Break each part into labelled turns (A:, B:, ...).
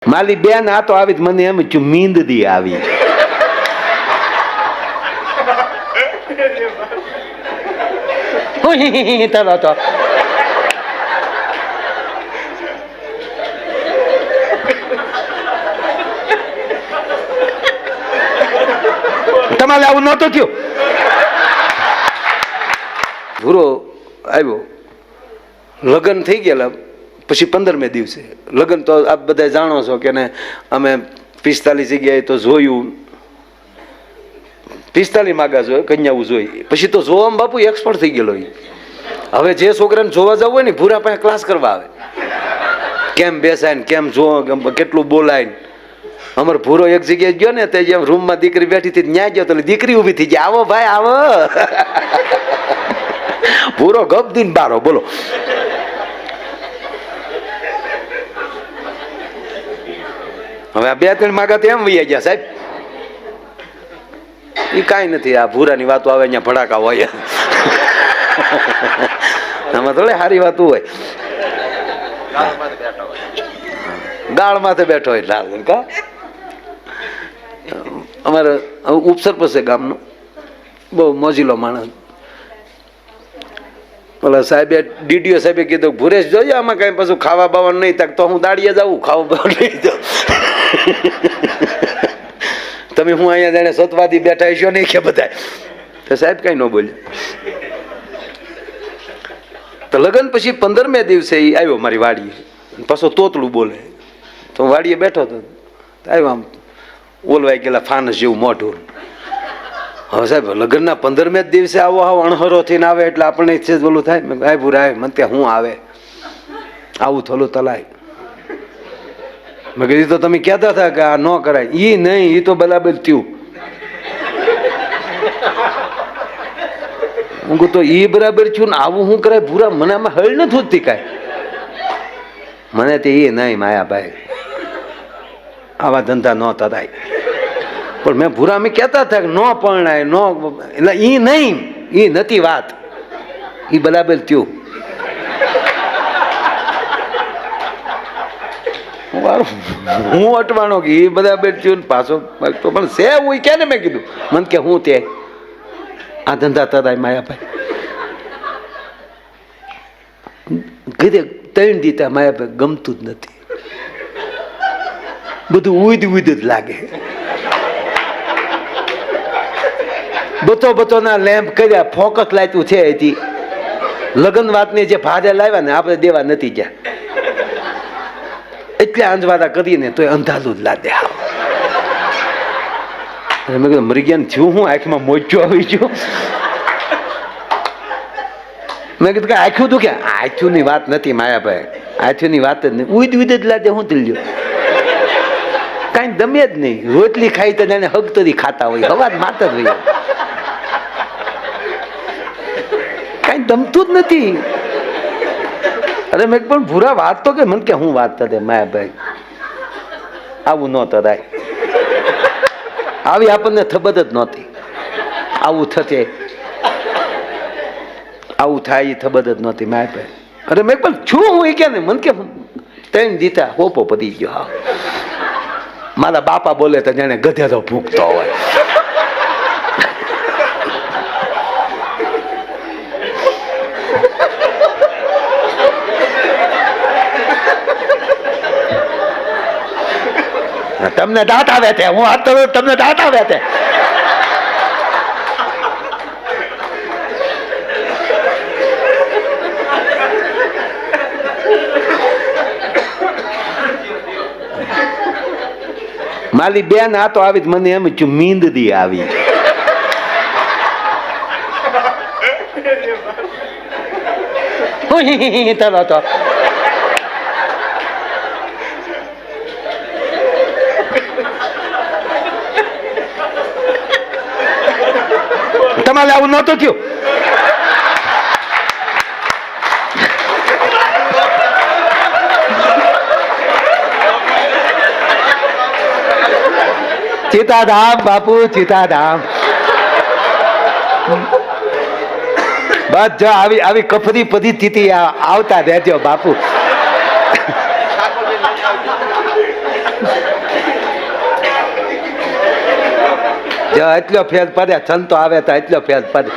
A: માલી બેન આ તો આવી મને એમ છું મીંદડી આવી. ચાલો તો તમારે આવું નહોતું થયું. ભૂરો આવ્યો, લગ્ન થઈ ગયેલા પછી 15મે દિવસે લગ્ન તો આપ બધા જાણો છો કે ને અમે 45 જગ્યાએ તો જોયું, 45 માગા જોયે કન્યાઓ જોઈ, પછી તો જોવામાં બાપુ એક્સપર્ટ થઈ ગયેલો. હવે જે છોકરાને જોવા જવું હોય ને ભૂરા પાસે ક્લાસ કરવા આવે, કેમ બેસાય ને કેમ જો કેટલું બોલાય. અમારે ભૂરો એક જગ્યાએ ગયો ને તે જેમ રૂમમાં દીકરી બેઠી હતી ન્યા ગયો તો દીકરી ઊભી થઈ જાય, આવો ભાઈ આવો. ભૂરો ગપ દીન બારો બોલો. હવે આ 2-3 માગા તો એમ વૈયા ગયા સાહેબ. એ કાંઈ નથી, આ ભૂરાની વાતો આવે અહીંયા ભડાકા હોય. આમાં થોડી સારી વાતો હોય. દાળ માથે બેઠો હોય દાળ કા. અમારે ઉપસરપંચ છે ગામનો, બહુ મોજીલો માણસ. ઓલા સાહેબે ડીડીઓ સાહેબે કીધું ભુરેશ જોઈએ આમાં કઈ પાછું ખાવા બાવાનું નહીં થાય તો હું દાડીએ જાઉં ખાવા બાવા નહીં જાઉં. તમે હું અહીંયા જાણે સતવાદી બેઠા છો નહીં કે બધા. તો સાહેબ કઈ ન બોલ્યા. તો લગ્ન પછી 15મે દિવસે એ આવ્યો મારી વાડીએ, પાછો તોતલું બોલે. તો હું વાડીએ બેઠો હતો, આવ્યો આમ ઓલવાઈ ગયેલા ફાનસ જેવું મોઢું. હવે સાહેબ લગ્નના 15મે દિવસે આવો આવો અણહરો થઈને આવે એટલે આપણને છે બોલું થાય. ભાઈ ભૂરા મને ત્યાં હું આવે આવું થોડું તલાય. મેં કીધું તો તમે કહેતા હતા કે આ ન કરાય. ઈ નહીં, ઈ તો બરાબર થયું. હું કહું તો ઈ બરાબર થયું ને આવું શું કરાય ભૂરા? મને આમાં હળ નથી હોતી કાંઈ. મને તે એ નહીં માયાભાઈ, આવા ધંધા ન થાય. પણ મેં ભૂરા અમે કહેતા હતા કે ન પરણાય ન, એટલે ઈ નહીં, ઈ નથી વાત, ઈ બરાબર થયું. હું અટવાનો કે એ બરાબર થયું ને પાછો તો પણ છે હું કે ને મેં કીધું મને કે હું તે આ ધંધા તરાય માયાભાઈ કીધે 3 દીતા માયાભાઈ ગમતું જ નથી, બધું ઉદ જ લાગે. બતો ના લેમ્પ કર્યા, ફોકસ લાયતું છે હજી. લગ્ન વાતની જે ભારે લાવ્યા ને આપણે દેવા નથી ગયા, એટલે અંજવાળા કરીને તો અંધાલું જ લાદે. મેં કીધું મરી ગયા થયું હું આંખમાં મોજો આવી ગયો. મેં કીધું કે આંખ્યું તું ક્યાં? આંખ્યું ની વાત નથી માયાભાઈ, આંખ્યું ની વાત જ નહીં, ઉદ જ લાદે. હું દિલ્યો કઈ દમે જ નહીં. રોટલી ખાઈ તો એને હગતરી ખાતા હોય, હવા માત જ હોય, કઈ દમતું જ નથી. અરે મેં પણ ભૂરા વાત તો કે મને કે હું વાત થતે માયાભાઈ આવું ન થતાય, આવી આપણને ખબર જ નહોતી આવું થશે, આવું થાય એ ખબર જ નહોતી માયાભાઈ. અરે મેં પણ છું હું એ કે ને મને કે 3 દીતા હોપો પતી ગયો. હા મારા બાપા બોલે તો જાણે ગધેડો ભૂખતો હોય. તમને દાંત આવે છે, હું હાથ તો તમને દાંત આવે છે. માલી બેન આ તો આવી મને એમ છું મીંદડી આવી. ચાલો તો તમારે આવું નહોતું થયું. સીતાધામ બાપુ સીતાધામ. બસ જો આવી આવી કફરી પધી સ્થિતિ આવતા રહેજો બાપુ. એટલો ફેર પડે, સંતો આવે તો એટલો ફેર પડે.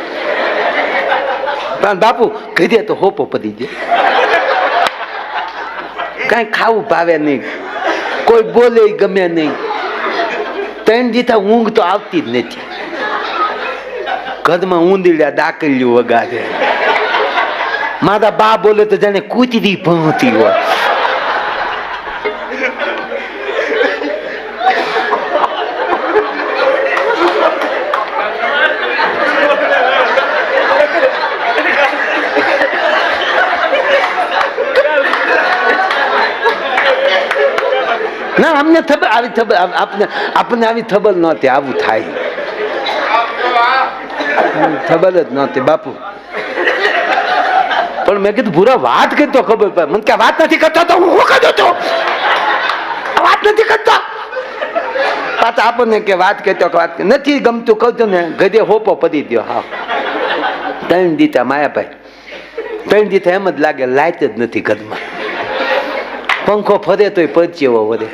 A: પણ બાપુ કીધે તો હોપો પડી જાય, કઈ ખાવું ભાવે નહીં, કોઈ બોલે ગમે નહીં. 3 દીધા ઊંઘ તો આવતી જ નથી. ઘરમાં ઊંધીડા દાખલ્યું વગાડે. મારા બા બોલે તો જાણે કૂતરી ભણતી હોય. ના અમને આપણને આવી ખબર નહોતી આવું થાય, ખબર જ નહોતી બાપુ. પણ મેં કીધું ભૂરા વાત કરતો ખબર પડે. મને કે વાત નથી કરતો તો હું કરતો તો વાત નથી કરતો. પાછા આપણને કે વાત કરતો વાત નથી ગમતું કહું ને ગધે હોપો પડી દો. હા 3 દીધા માયાભાઈ, 3 દીધા એમ જ લાગે લાઈટ જ નથી ઘરમાં. પંખો ફરે તોય પરચેવો વધે.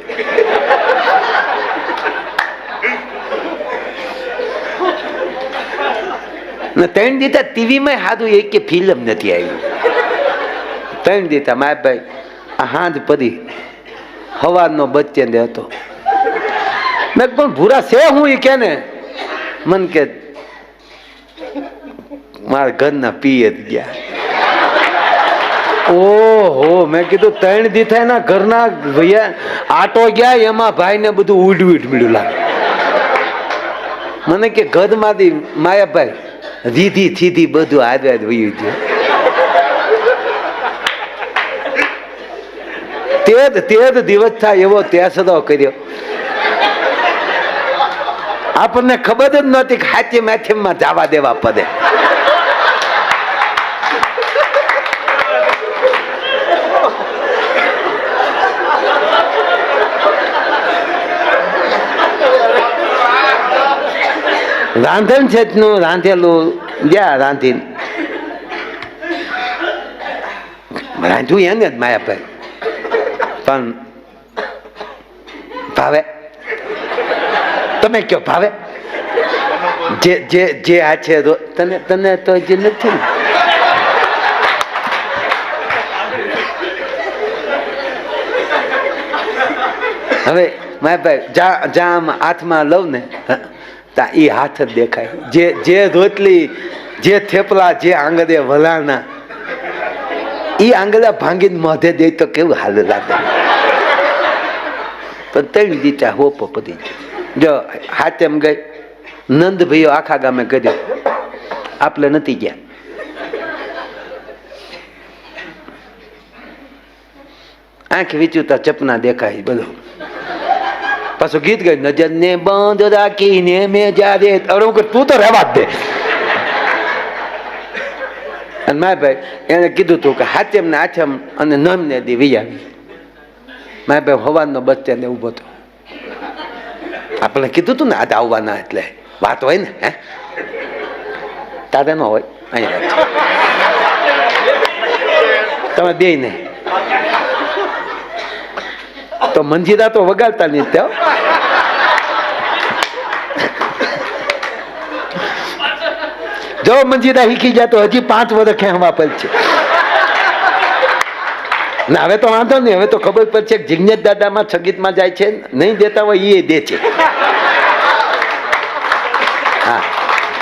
A: ને 3 દીધા ટીવીમાં સારું એક કે ફિલ્મ નથી આવી. 3 દીધા માય ભાઈ આ હાંજ પડી હવાનો બચ્ચે હતો. મેં પણ ભૂરા છે હું એ કે ને મન કે મારા ઘરના પીએ જ ગયા. ઓહો મેં કીધું 3 દીધા એના ઘરના ભૈયા આટો ગયા, એમાં ભાઈ ને બધું ઉડ્યું મળ્યું લાગે. મને કે ઘરમાંથી માયાભાઈ રીધી થીધી બધું આદવાદ વયું છે. તે જ દિવસ થાય એવો તેસરો કર્યો. આપણને ખબર જ નહોતી કે હાચી માથેમાં જવા દેવા પડે. રાંધણ છે નું રાંધેલું જ્યાં રાંધીને રાંધ્યું એને જ માયાભાઈ. પણ ભાવે તમે કયો ભાવે જે આ છે તને તો હજી નથી. હવે માયાભાઈ જ્યાં હાથમાં લઉં ને એ હાથ જ દેખાય. જે રોટલી જે થેપલા જે આંગળે વલાણા એ આંગળા ભાંગીને મોઢે દે તો કેવું હાલ લાગે. પણ 3 દીધા હોપો પડી જો હાથ એમ ગઈ. નંદ ભાઈઓ આખા ગામે કર્યો, આપણે નથી ગયા. આંખ વિચુતા ચપના દેખાય બધું. પાછું ગીત ગઈ નજર ને બંધ રાખીને મેં જ્યારે તું તો રહેવા જ દે. અને માય ભાઈ એને કીધું તું કે હાથેમ ને આઠમ અને નમ ને દી વિયાવી. માય ભાઈ હવાનો બસ સ્ટેન્ડે ઉભો હતો. આપણે કીધું તું ને આજે આવવાના એટલે વાત હોય ને. હે તારે ન હોય અહીંયા તમે દે નહીં તો મંજીરા તો વગાડતા નહીં ત્યાં. જો મંજીરા શીખી જાય તો હજી 5 વર્ષ ખેંચવા પડશે. ને હવે તો વાંધો નહીં, હવે તો ખબર પડશે કે જિજ્ઞેશ દાદામાં સંગીતમાં જાય છે, નહીં દેતા હોય એ દે છે. હા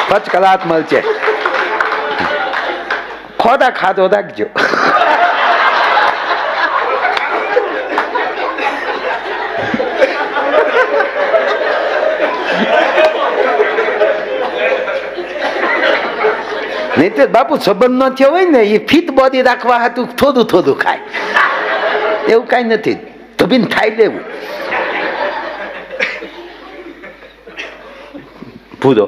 A: 5 કલાક મળશે. ખોટા ખાધો રાખજો. નહીં તો બાપુ સંબંધ ન થયો હોય ને એ ફિટ બોડી રાખવા હતું થોડું ખાય. એવું કઈ નથી, ધબીને ખાઈ લેવું. ભૂરો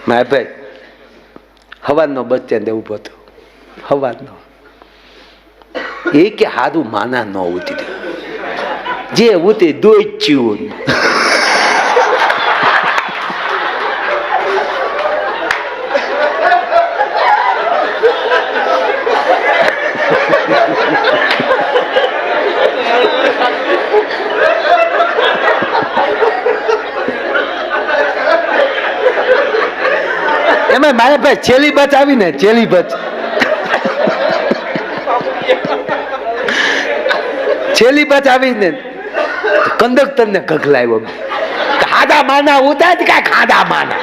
A: મારા ભાઈ હવાનો બસ સ્ટેન્ડ ઉભો હતો. હવાનો એ કે હારું માના ન ઉતરી જે ઉતરી દોચ્યું. એમાં મારા ભાઈ છેલ્લી બચ આવી ને, છેલ્લી બચ, છેલ્લી બચ આવી ને કંડક્ટર ને ગગલાવ્યો, ખાધા માના ઉતાર કા ખાધા માના.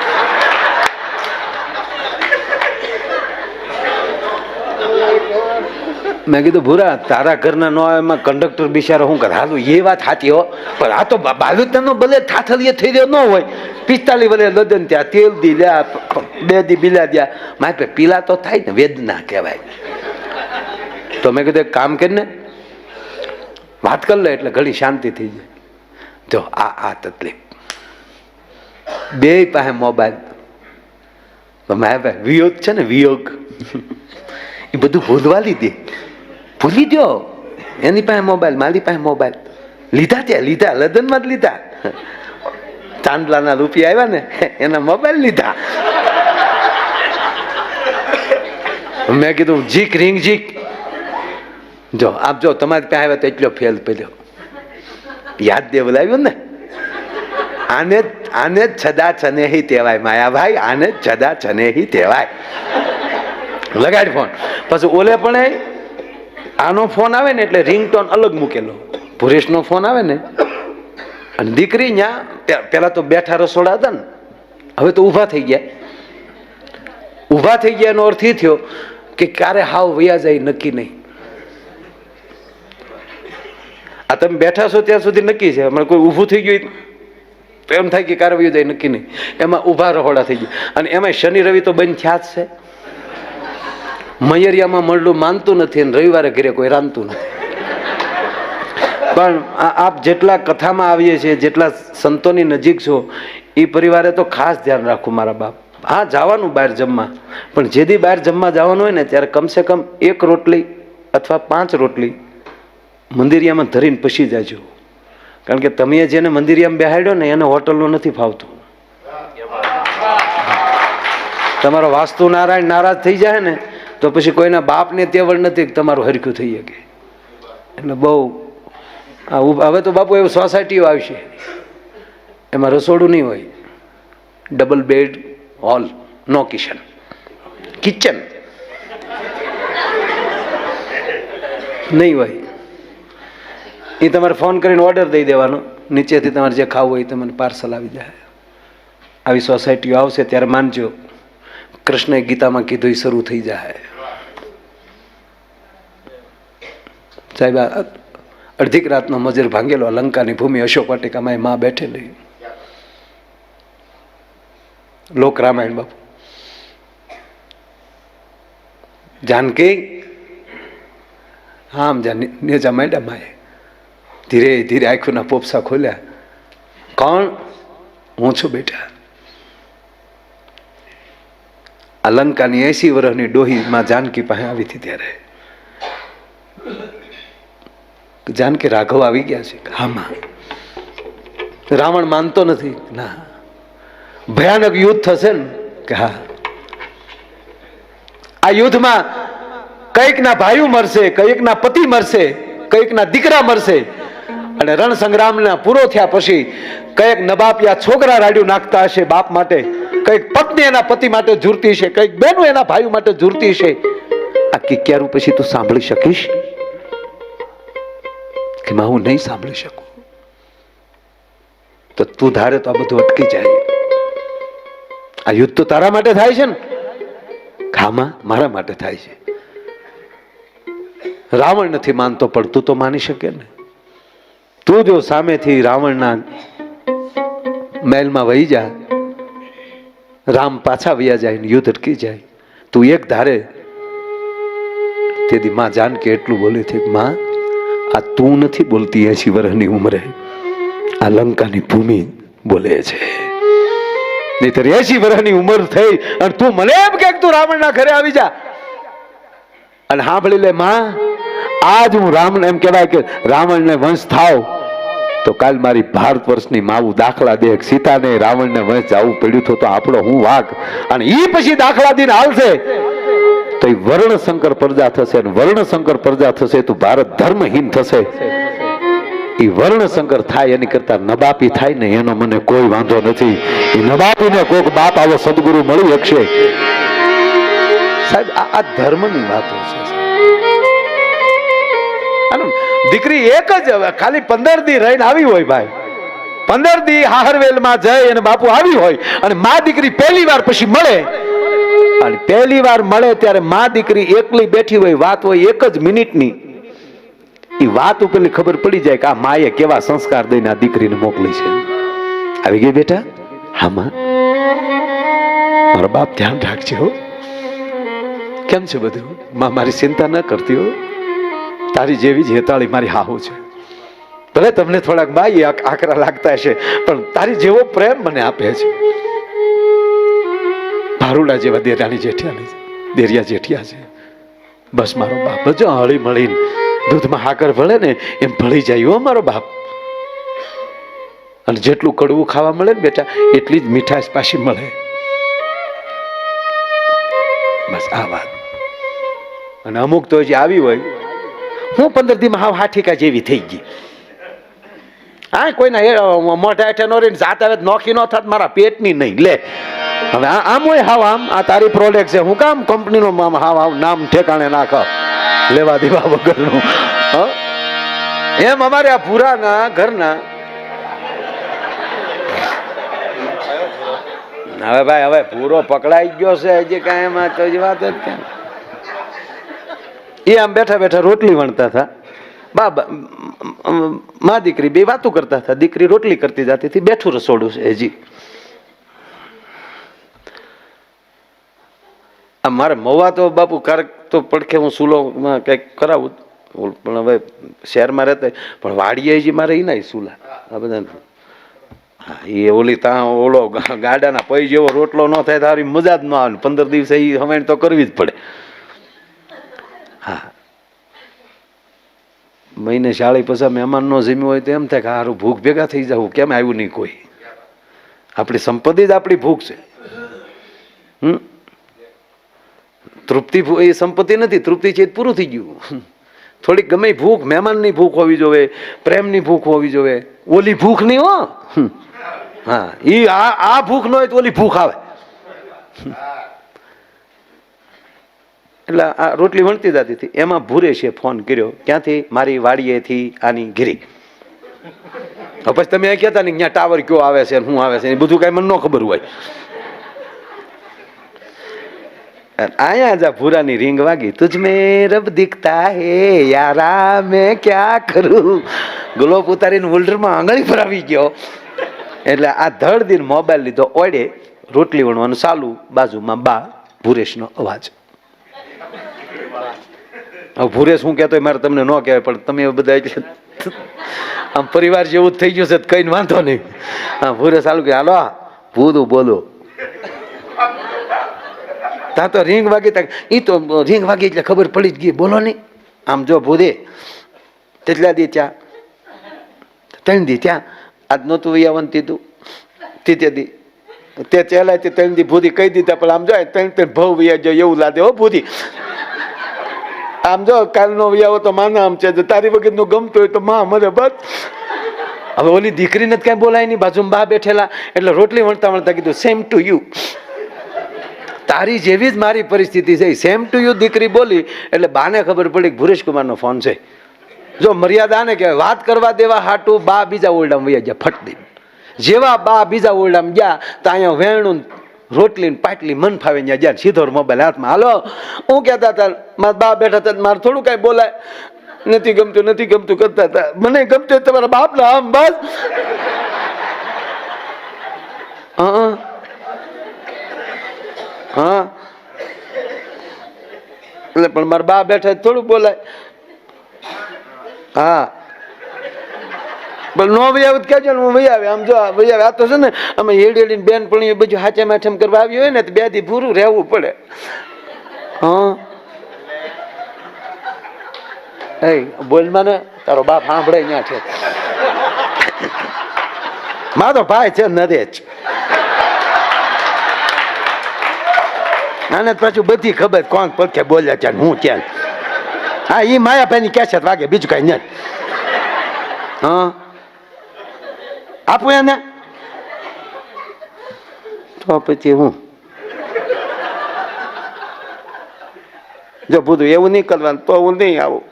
A: મેં કીધું ભૂરા તારા ઘરના નો એમાં કંડક્ટર બિચારો શું કરે? હાલું એ વાત સાચી હો, પણ આ તો બાલુતનો ભલે થાથલીએ થઈ રહ્યો ન હોય, 45 વર્ષે લદન ત્યાં તેલ દી લ્યા, 2 દી બિલા દ્યા, મારે પીલા તો થાય ને, વેદના કહેવાય. તો મેં કીધું એક કામ કરીને વાત કરી લે એટલે ઘણી શાંતિ થઈ જાય. જો આ તકલીફ, બે પાસે મોબાઈલ, મારા ભાઈ વિયોગ છે ને, વિયોગ એ બધું ભૂલવા લીધી, ભૂલી દો. એની પાસે મોબાઈલ, મારી પાસે મોબાઈલ, લીધા ત્યાં લીધા, લદનમાં જ લીધા. ચાંદલાના રૂપિયા આવ્યા ને એના મોબાઈલ લીધા. મેં કીધું જીક રિંગ જીક, જો આપ જો તમારી પાસે આવ્યા તો એટલો ફેલ પડ્યો. યાદ દેવલાવ્યું ને, આને જ છદા છનેહી કહેવાય માયાભાઈ, આને જ છદા છનેહી કહેવાય. લગાડ ફોન. પછી ઓલે પણ આનો ફોન આવે ને એટલે રિંગટોન અલગ મૂકેલો, ભુરેશનો ફોન આવે ને, અને દીકરી ત્યાં પેલા તો બેઠા રસોડા હતા ને, હવે તો ઊભા થઈ ગયા. ઊભા થઈ ગયા એનો અર્થ એ થયો કે ક્યારે હાવ વયા જાય નક્કી નહીં. આ તમે બેઠા છો ત્યાં સુધી નક્કી છે, હમણાં કોઈ ઊભું થઈ ગયું તો એમ થાય કે ક્યારે વયું જાય નક્કી નહીં. એમાં ઊભા રહોડા થઈ ગયા, અને એમાં શનિ રવિ તો બંધ થયા જ છે. મયરિયામાં મળલું માનતું નથી અને રવિવારે ઘરે કોઈ રાંધતું નથી. પણ આપ જેટલા કથામાં આવીએ છીએ, જેટલા સંતોની નજીક છો, એ પરિવારે તો ખાસ ધ્યાન રાખવું મારા બાપ. હા, જવાનું બહાર જમવા, પણ જે દી બહાર જમવા જવાનું હોય ને ત્યારે કમસે કમ 1 રોટલી અથવા 5 રોટલી મંદિરિયામાં ધરીને પછી જાજો. કારણ કે તમે જેને મંદિરિયામાં બેહાડ્યો ને એને હોટલનું નથી ફાવતું. તમારો વાસ્તુ નારાયણ નારાજ થઈ જાય ને તો પછી કોઈના બાપને તેવડ નથી તમારું હરખ્યું થઈ શકે. એટલે બહુ હવે તો બાપુ એવું સોસાયટીઓ આવશે, એમાં રસોડું નહીં હોય, ડબલ બેડ, હોલ, નો કિચન, કિચન નહીં હોય. એ તમારે ફોન કરીને ઓર્ડર દઈ દેવાનો, નીચેથી તમારે જે ખાવું હોય તમને પાર્સલ આવી જાય. આવી સોસાયટીઓ આવશે ત્યારે માનજો કૃષ્ણએ ગીતામાં કીધું એ શરૂ થઈ જાય. સાહેબ અડધીક રાતનો મજર ભાંગેલો, લંકાની ભૂમિ અશોક વાટિકામાં એ માં બેઠેલી. લોક રામાયણ બાપુ. જાનકી આમ નેજા માંડ્યા માએ, ધીરે ધીરે આંખોના પોપસા ખોલ્યા. કોણ? હું છું બેટા. આ લંકાની 80 વર્ષની ડોહી માં જાનકી પાસે આવી હતી ત્યારે જાનકી રાઘવ આવી ગયા છે. હા માં. રાવણ માનતો નથી. ના, ભયાનક યુદ્ધ થશે ને કે હા. આ યુદ્ધમાં કઈક ના ભાઈઓ મરશે, કઈક ના પતિ મરશે, કઈક ના દીકરા મરશે. અને રણ સંગ્રામના પૂરો થયા પછી કઈક નબાપિયા છોકરા રાડ્યું નાખતા હશે બાપ માટે, કઈક પત્ની એના પતિ માટે ઝૂરતી છે, કઈક બહેનો એના ભાઈઓ માટે ઝૂરતી છે. આ કિક્યારું પછી તું સાંભળી શકીશ? કે માં હું નહીં સાંભળી શકું. તો તું ધારે તો આ બધું અટકી જાય. આ યુદ્ધ તો તારા માટે થાય છે ને, ખામાં મારા માટે થાય છે. રાવણ નથી માનતો પણ તું તો માની શકે ને. તું જો સામેથી રાવણના મહેલમાં વહી જા, રામ પાછા વયા જાય ને યુદ્ધ અટકી જાય, તું એક ધારે. તેથી માં જાનકી એટલું બોલી હતી, માં આ તું નથી બોલતી 80 વર્ષની ઉંમરે, આ લંકાની ભૂમિ બોલે છે. નહીતર 80 વર્ષની ઉંમર થઈ અને તું મને એમ કે તું રાવણના ઘરે આવી જા. અને સાંભળી લે માં, આજ હું રામ એમ કહેવાય કે રાવણને વંશ થાવ તો કાલ મારી ભારત વર્ષની માવું દાખલા દે. સીતાને રાવણને વંશ જવું પડ્યું તો આપણો હું વાક. અને એ પછી દાખલા દઈને હાલશે તો એ વર્ણશંકર પ્રજા થશે, અને વર્ણશંકર પ્રજા થશે તો ભારત ધર્મહીન થશે. એ વર્ણશંકર થાય એની કરતા નબાપી થાય ને એનો મને કોઈ વાંધો નથી. એ નબાપીને કોઈક બાપ આવો સદગુરુ મળી શકશે સાહેબ આ ધર્મની વાતો છે. દીકરી એક જ ખાલી 15 દી રહીને આવી હોય ભાઈ, 15 દી હાહરવેલમાં જઈ અને બાપુ આવી હોય અને માં દીકરી પહેલી વાર પછી મળે, અને પહેલી વાર મળે ત્યારે માં દીકરી એકલી બેઠી હોય, વાત હોય 1 જ મિનિટની, એ વાત ઉપરની ખબર પડી જાય કે આ માએ કેવા સંસ્કાર દઈને આ દીકરીને મોકલી છે. આવી ગઈ બેટા? હા માં. મારો બાપ ધ્યાન રાખજે હો. કેમ છે બધું? માં મારી ચિંતા ન કરતી હો, તારી જેવી જ હેતાળી મારી હાહુ છે. ભલે તમને થોડાક બાઈ આકરા લાગતા હશે, પણ તારી જેવો પ્રેમ મને આપે છે. ભારુડા જેવા દેરાણી દેરિયા જેઠિયા છે. બસ મારો બાપ જો હળી મળીને દૂધમાં હાકર ભળે ને એમ ભળી જાય હો મારો બાપ. અને જેટલું કડવું ખાવા મળે ને બેટા, એટલી જ મીઠાશ પાછી મળે. બસ આ વાત. અને અમુક તો જે આવી હોય, હું 15 દીમાં હાવ હાઠીકા જેવી થઈ ગઈ. હા, કોઈના મોઢા હેઠે નો રહીને જાત આવે નોખી ન થાત મારા પેટની નહીં. લે હવે આમ હોય હાવ આમ, આ તારી પ્રોડક્ટ છે, હું કામ કંપનીનો હાવ હાવ નામ ઠેકાણે નાખ લેવા દેવા વગરનું. એમ અમારે આ ભૂરાના ઘરના હવે ભાઈ, હવે પૂરો પકડાઈ ગયો છે, હજી કાંઈ એમાં તો વાત જ ક્યાં. એ આમ બેઠા બેઠા રોટલી વણતા હતા. બાબા માં દીકરી બે વાતો કરતા હતા. દીકરી રોટલી કરતી જતી હતી, બેઠું રસોડું છે હજી. આ મારે મવા તો બાપુ ક્યારેક તો પડખે હું સુલોમાં કંઈક કરાવું, પણ હવે શહેરમાં રહેતા, પણ વાડીએ હજી મારે એ ના સુલા આ બધા. હા, એ ઓલી ત્યાં ઓલો ગાડાના પૈ જેવો રોટલો ન થાય તારી મજા જ ન આવે. 15 દિવસે એ હવાણ તો કરવી જ પડે. હા, મહિને શાળી પછી મહેમાન નો જમ્યું હોય તો એમ થાય કે હારું ભૂખ ભેગા થઈ જવું, કેમ આવ્યું નહીં કોઈ. આપણી સંપત્તિ જ આપણી ભૂખ છે. તૃપ્તિ એ સંપત્તિ નથી, તૃપ્તિ છે પૂરું થઈ ગયું. થોડીક ગમે ભૂખ, મહેમાનની ભૂખ હોવી જોઈએ, પ્રેમની ભૂખ હોવી જોઈએ, ઓલી ભૂખ નહીં હો. હા, એ આ ભૂખ ન હોય તો ઓલી ભૂખ આવે. એટલે આ રોટલી વણતી જતી હતી, એમાં ભૂરેશે ફોન કર્યો. ક્યાંથી? મારી વાડીએથી આની ઘીરી. પછી તમે કહેતા ને ત્યાં ટાવર કયો આવે છે, શું આવે છે, એ બધું કઈ મને ન ખબર હોય. આયા જા ભૂરાની રીંગ વાગી. તુજ મેં રબ દિખતા હે યારા મેં ક્યાં કરું. ગ્લોબ ઉતારીને હોલ્ડરમાં આંગળી પર આવી ગયો. એટલે આ ધડ દિન મોબાઈલ લીધો, ઓડે રોટલી વણવાનું ચાલુ, બાજુમાં બા ભૂરેશનો અવાજ. હવે ભૂરેશ શું કહેતો મારે તમને ન કહેવાય, પણ તમે બધા એટલે આમ પરિવાર જેવું જ થઈ ગયું છે, કઈ વાંધો નહીં. હા, ભૂરેશ ચાલુ કે હાલો ભૂદું બોલો. ત્યાં તો રીંગ વાગી, એ તો રીંગ વાગી એટલે ખબર પડી જ ગઈ, બોલો નહીં. આમ જો ભૂદે તેટલા દી ત્યાં 3 દી ત્યાં, આજ નહોતું વૈયાવન તીધું તીતે દી તે ચેલાય તે 3 દી ભૂદી કહી દીધા, પણ આમ જો 3 ભવ વૈયા જાય એવું લાગે હો ભૂદી. આમ જો કાલનો વૈયાવો તો માના આમ છે, તારી વગર નું ગમતું હોય તો માં મને બસ. હવે ઓલી દીકરીને જ કઈ બોલાય નહીં, બાજુમાં બા બેઠેલા, એટલે રોટલી વણતા વણતા કીધું સેમ ટુ યુ. તારી જેવી જ મારી પરિસ્થિતિ છે, સેમ ટુ યુ. દીકરી બોલી એટલે બાને ખબર પડી કે ભુરેશ કુમારનો ફોન છે. જો મર્યાદા ને કહેવાય, વાત કરવા દેવા હાટું બા બીજા ઓરડામાં વયા ગયા ફટ દઈને. જેવા બા બીજા ઓરડામાં ગયા તો અહીંયા વેણું રોટલી પાટલી મન ફાવે ત્યાં ગયા, સીધો મોબાઈલ હાથમાં. હાલો હું કહેતા હતા, મારા બા બેઠા હતા, મારે થોડું કઈ બોલાય, નથી ગમતું નથી ગમતું કરતા હતા. મને ગમતું તમારા બાપના આમ બસ. હા, એટલે પણ મારા બા બેઠા થોડું બોલાય. હા, પણ નો વહી આવે કેજો ને, હું વહી આવે. આમ જો વહી આવે, આ તો છે ને અમે હેડી હેડીને બેન પણ બધું હાચે માઠેમ કરવા આવી હોય ને તો 2 દી ભૂરું રહેવું પડે. હા, એ બોલમાં ને તારો બાપ સાંભળે ત્યાં છે. મારો ભાઈ છે નરેજ, આને પાછું બધી ખબર કોણ પડખે બોલ્યા છે હું ક્યાં. હા, એ માયાભાઈ ની કેસેટ વાગે, બીજું કઈ નહીં. હા, આપું એને તો પછી હું જો બધું એવું નહીં કરવાનું તો હું નહીં આવું.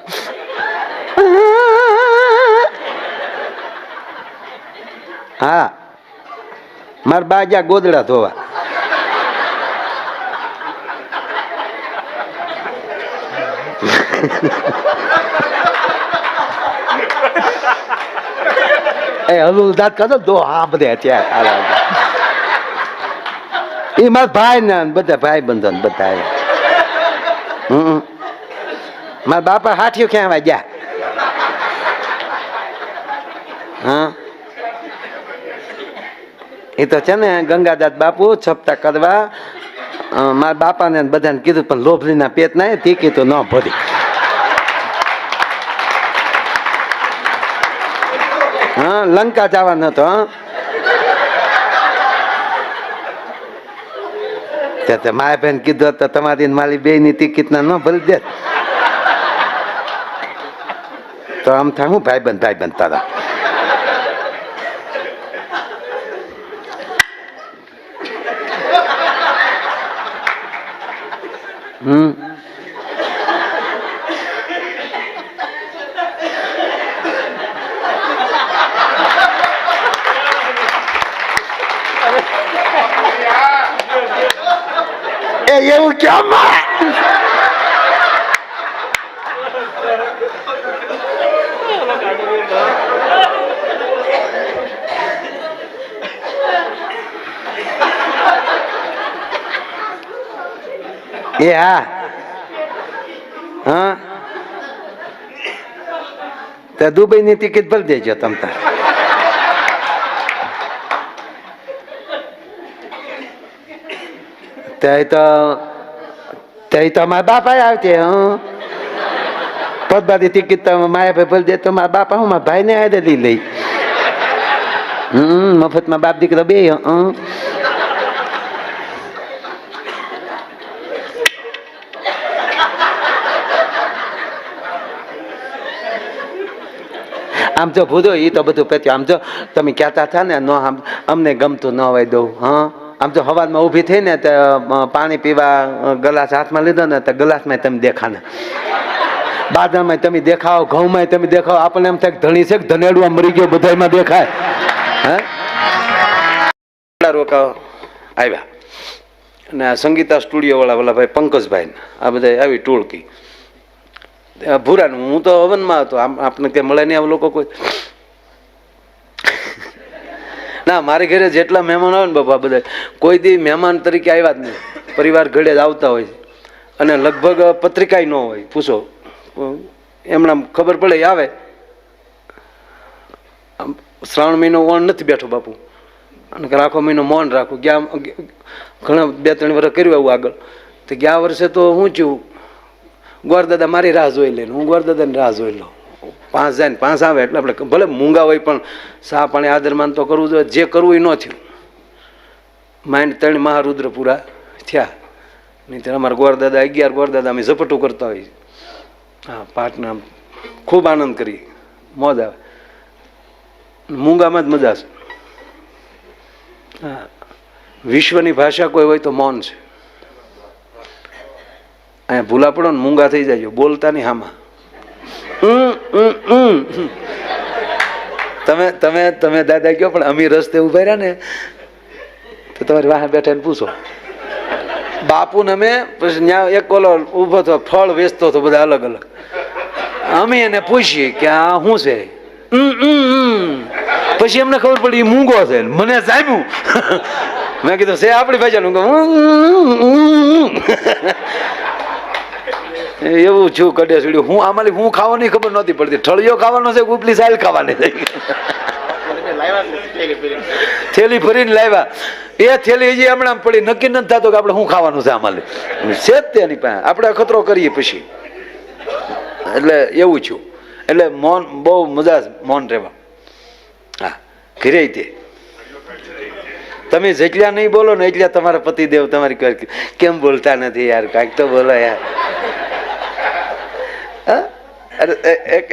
A: હા, મારા બા જ્યાં ગોદડા ધોવા. એ હલું દાંત કાઢો દો. હા, બધે અત્યારે એ મારા ભાઈ ને બધા ભાઈ બંધો ને બધા. મારા બાપા હાથીઓ ક્યાં ગયા? હા, એ તો છે ને ગંગાદાસ બાપુ છપતા કરવા મારા બાપાને બધાને કીધું, પણ લોભલીના પેટ ના તે કીધું ન ભરી. હા, લંકા જવાનો હતો. મારા બેન કીધું તો તમારી મારી બે ની ટિકિટ ના ન ભરી દે તો આમ થાય હું ભાઈબંધ તારા. એવું કેમ? એ હા હા, તો દુબઈ ની ટિકિટ ભરી દેજો તમ તાર. તો મારા બાપા આવતે. પદબાદી ટિકિટ તો માયા ભાઈ ભરી દે તો મારા બાપા હું મારા ભાઈ ને આદે લઈ. મફતમાં બાપ દીકરો બે. આમ જો ભૂદો એ તો બધું પત્યું. આમ જો તમે કહેતા હતા ને નો અમને ગમતું ન હોય દઉં. હા, આમ તો હવારમાં ઊભી થઈ ને તો પાણી પીવા ગ્લાસ હાથમાં લીધો ને તો ગ્લાસમાં તમે દેખાને, બાજરામાં તમે દેખાઓ, ઘઉંમાં તમે દેખાઓ. આપણને એમ થાય ધણી છે કે ધનેડું મરી ગયો બધામાં દેખાય. હે રોકાઓ આવ્યા અને આ સંગીતા સ્ટુડિયો વાળા ઓલા ભાઈ પંકજભાઈ આ બધા આવી ટોળકી. ભૂરાનું હું તો હવનમાં હતો. આપણે કે મળે નહીં આ લોકો કોઈ. ના, મારી ઘરે જેટલા મહેમાન આવે ને બાપા બધા કોઈ દી મહેમાન તરીકે આવ્યા જ નહીં. પરિવાર ઘડે જ આવતા હોય અને લગભગ પત્રિકા ન હોય. પૂછો એમના ખબર પડે આવે. શ્રાવણ મહિનો ઓણ નથી બેઠો બાપુ અને આખો મહિનો મૌન રાખું. ગયા ઘણા 2-3 વર્ષ કર્યું આવું આગળ. તો ગયા વર્ષે તો હું થયું, ગોરદાદા મારી રાહ જોઈ લે, હું ગોરદાદાની રાહ જોઈ લઉં. 5 જાય ને 5 આવે એટલે આપણે ભલે મૂંગા હોય પણ સા પાણી આદરમાન તો કરવું જોઈએ. જે કરવું એ ન થયું. માઇન્ડ 3 મહારુદ્ર પૂરા થયા. નહીં ત્યારે અમારા ગોરદાદા 11 ગોરદાદા અમે ઝપટું કરતા હોઈએ. હા, પાઠના ખૂબ આનંદ કરીએ, મોજ આવે. મૂંગામાં જ મજા છે. હા, વિશ્વની ભાષા કોઈ હોય તો મૌન છે. અહીંયા ભૂલા પડો ને મૂંગા થઈ જાય, બોલતા નહીં. હામાં તમે દાદા કયો પણ અમી રસ્તે ઉભા રહ્યા ને તો તમારી વાહ બેઠા ને પૂછો. બાપુ ને અમે પછી ત્યાં એક ઓલો ઉભો થયો ફળ વેચતો હતો, બધા અલગ અલગ. અમે એને પૂછીએ કે આ શું છે. પછી એમને ખબર પડી મૂંગો છે. મને સાહેબું મેં કીધું છે આપણી ભાષાનું. એવું છું કડે સીડ્યું. હું આમાં હું ખાવાની ખબર નહોતી પડતી. ઠળિયો ખાવાનો છે, ઉપલી સાઈલ ખાવાની છે. થેલી ફરીને લાવ્યા. એ થેલી હજી હમણાં પડી, નક્કી નથી થતો કે આપણે શું ખાવાનું છે આમાં. છે જ તેની પાસે, આપણે અખતરો કરીએ પછી. એટલે એવું છું. એટલે મૌન બહુ મજા, મૌન રહેવા. હા, ઘરે તે તમે જેટલા નહીં બોલો ને એટલા તમારા પતિદેવ તમારી કેમ બોલતા નથી યાર, કાંઈક તો બોલો યાર.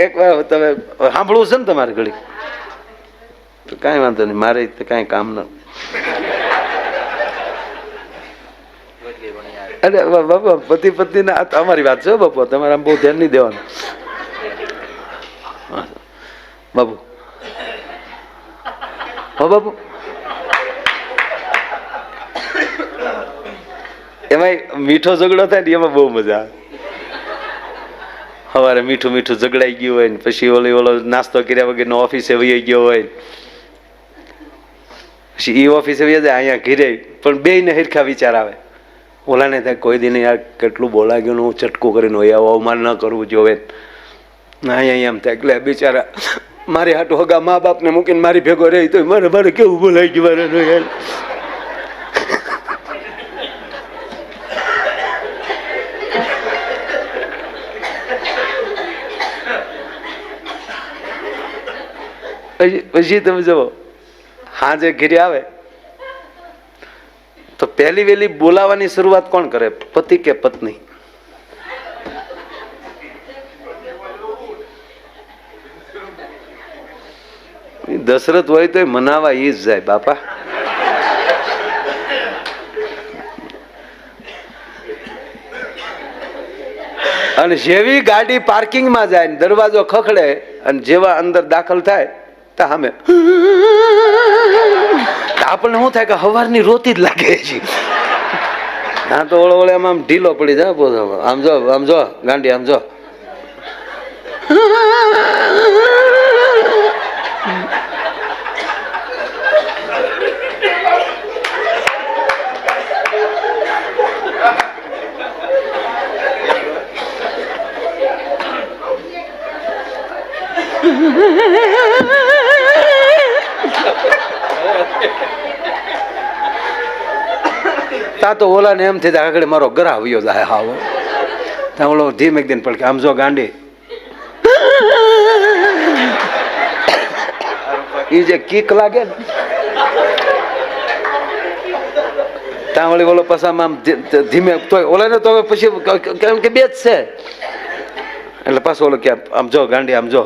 A: એક વાર તમે સાંભળવું છે ને તમારે ઘડી તો કાંઈ વાંધો નહીં, મારે કાંઈ કામ ન. અરે બાપા પતિ પત્ની ના અમારી વાત છે બાપુ, તમારે આમ બહુ ધ્યાન નહીં દેવાનું બાપુ. હો બાપુ, એમાં મીઠો ઝઘડો થાય ને એમાં બહુ મજા આવે. સવારે મીઠું મીઠું ઝઘડાઈ ગયું હોય ને પછી ઓલો નાસ્તો કર્યા વગરનો ઓફિસે વહી ગયો હોય, પછી એ ઓફિસે વહી જાય, અહીંયા ઘીરે પણ બેયને હરખા વિચાર આવે. ઓલાને થાય કોઈ દિન યાર કેટલું બોલા ગયું, હું ચટકું કરીને હોય આવું અવમાન ન કરવું જોવે. અહીંયા એમ થાય એટલે બિચારા મારી હાટું હગા મા બાપને મૂકીને મારી ભેગો રહી તો મારે કેવું બોલાઈ ગયું મારે યાર. પછી તમે જુઓ હાજે ઘેરે આવે તો પહેલી વહેલી બોલાવાની શરૂઆત કોણ કરે, પતિ કે પત્ની? દશરથ હોય તો મનાવા ઈ જ જાય બાપા. અને જેવી ગાડી પાર્કિંગમાં જાય ને દરવાજો ખખડે અને જેવા અંદર દાખલ થાય તો સામે આપણને શું થાય કે હવારની રોતી જ લાગે છે. હા તો ઓળો ઓળે આમ ઢીલો પડી જાય. આમ જો ગાંડી આમ જો. તા તો ઓલા ને એમ થઈ જાય આગળ મારો ગરા આવ્યો જાય. હાવ ત્યાં ઓલો ધીમે એક દિન પડકે આમ જો ગાંડી. એ જે કીક લાગે ને ત્યાં વળી ઓલો પસામાં ધીમે તો ઓલા ને તો પછી કેમ કે બે જ છે એટલે પાછો ઓલો કે આમ જો ગાંડી આમ જો.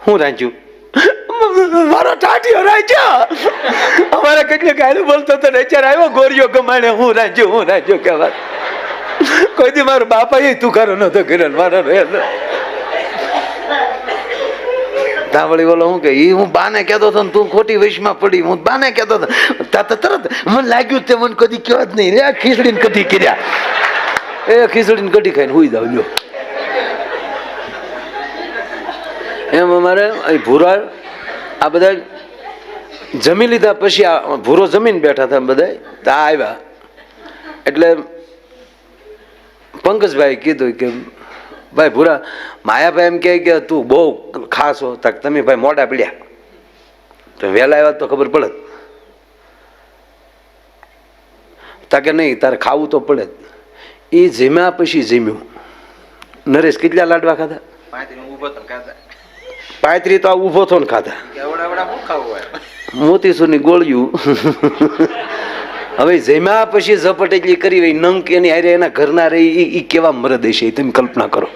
A: હું રાંચ્યું મારો ટાટિયો રાંચ્યો. અમારે કેટલી ગાડી બોલતો તો અત્યારે આવ્યો ગોરીઓ ગમાણે હું રાંચ્યો કે વાત કોઈ દી મારો બાપા એ તું કરો નતો કર્યો મારો વળી બોલો હું કે હું બાને કહેતો હતો તું ખોટી વૈશમાં પડી. હું બાને કહેતો હતો તરત મને લાગ્યું તે મને કદી કહેવા જ નહીં રે ખીચડીને કઢી કર્યા. એ ખીચડીને કઢી ખાઈને હુઈ જાવ લ્યો. એમ અમારે અહીં ભૂરા આ બધા જમી લીધા પછી આ ભૂરો જમીન બેઠા હતા બધા તા આવ્યા એટલે પંકજભાઈ કીધું કે ભાઈ ભૂરા માયાભાઈ એમ કે તું બહુ ખાસ હો. તક તમે ભાઈ મોડા પીડ્યા તો વહેલા આવ્યા તો ખબર પડે. તાકે નહીં તારે ખાવું તો પડે. એ જીમ્યા પછી જીમ્યું. નરેશ કેટલા લાડવા ખાધા? 35 તો આ ઉભો થો ને ખાધા. મોતીસુરની ગોળિયું. હવે જમ્યા પછી ઝપટ એટલી કરી હોય નંક એની હારે એના ઘરના રહી એ કેવા મરદ હશે તમે કલ્પના કરો.